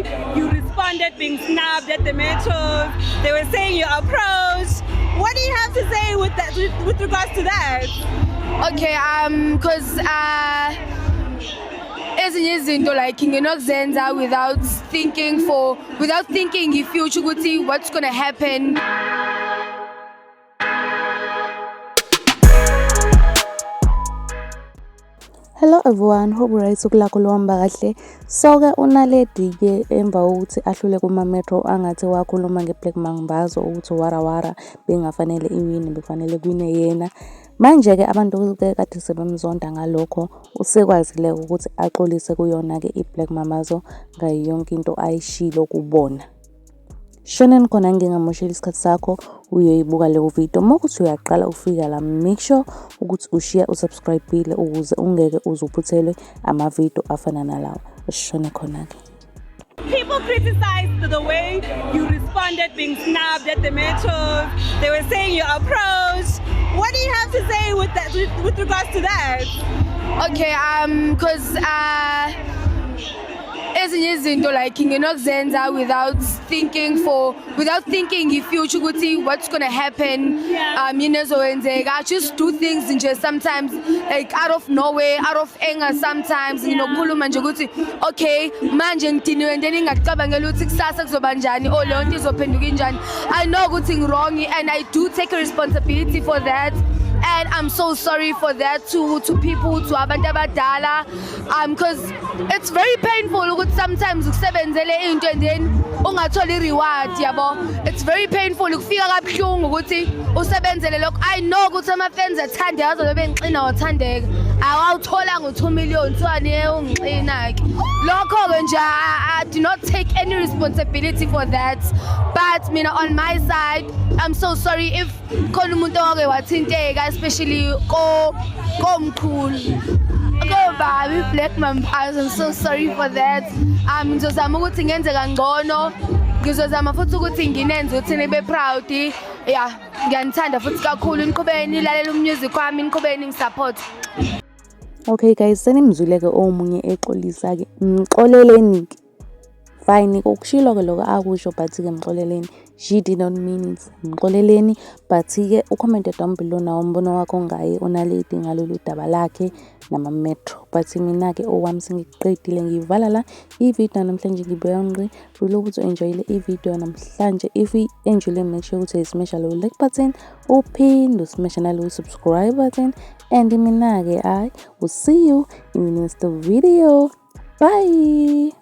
way you responded being snubbed at the metros. They were saying your approach. What do you have to say with that, with regards to that? Okay, because ezinye izinto like nginokuzenza without thinking ifuture ukuthi what's going to happen. Hello everyone, hope right ukulakho luhamba kahle. So ke unaledi ke emva ukuthi ahlule kuma metro angathi wakhuluma ngeBlack Mambazo ukuthi warawara bengafanele iwini bekufanele kwine yena. Manje ke abantu ke kade sebemzonda ngalokho usekwazile ukuthi axolise kuyona ke iBlack Mambazo ngayo yonke into ayishilo kubona. Shoneni khona ngingamoshela isikhathi sakho uyoyibuka leyo video. Mokuthi uyaqala ufika la, make sure ukuthi ushare usubscribe ukuze ungeke uzuphuthelwe ama video afana nalawa. Shone khona ke. People criticized the way you responded being snubbed at the metros. They were saying your approach. What do you have to say with that, with regards to that? Okay, because ezinye izinto like nginokuzenza without thinking ifuture ukuthi what's going to happen. I just do things and just sometimes like out of nowhere, out of anger sometimes nginokukhuluma nje ukuthi okay manje ngidiniwe then ngingacabangela ukuthi kusasa kuzoba njani or leyo nto izophenduka kanjani. I know ukuthi ngwrong and I do take a responsibility for that. And I'm so sorry for that to people, to abantu abadala, because it's very painful ukuthi sometimes ukusebenzele into and then ungatholi reward yabo. It's very painful ukufika kabuhlungu ukuthi usebenzele lokho. I know ukuthi ama-fans athande azobe bengixina wathandeka awawuthola ngo2 million tswane ungixina ke lokho ke nje. I do not take any responsibility for that, but mina on my side I'm so sorry if khona umuntu ongeke wathinteka, especially komkhulu baby Black Mambazo. I'm so sorry for that. Ngizozama ukuthi ngenze kangcono, ngizozama futhi ukuthi nginenze ukuthi nibe proud. Yeah, ngiyanithanda futhi kakhulu, niqhubeni nilalela umusic wami, niqhubeni ngisupport. Okay guys, senimzwile ke omunye exolisa ke mxoleleni. Fine ukushilo ke lokho akusho but ke mxoleleni. She did not mean it. Mxoleleni but ke ucomment down below na umbono wakho ngaye unaledi ngalolu daba lakhe nama metro. But mina ke owami sengiqedile ngivala la i-video namhlanje ngibuya ngqi. Really ukuthi enjoyile i-video namhlanje. If you enjoyile, make sure ukuthi smash lo like button, uphinde smash nalo subscribe button, and mina ke I will see you in the next video. Bye.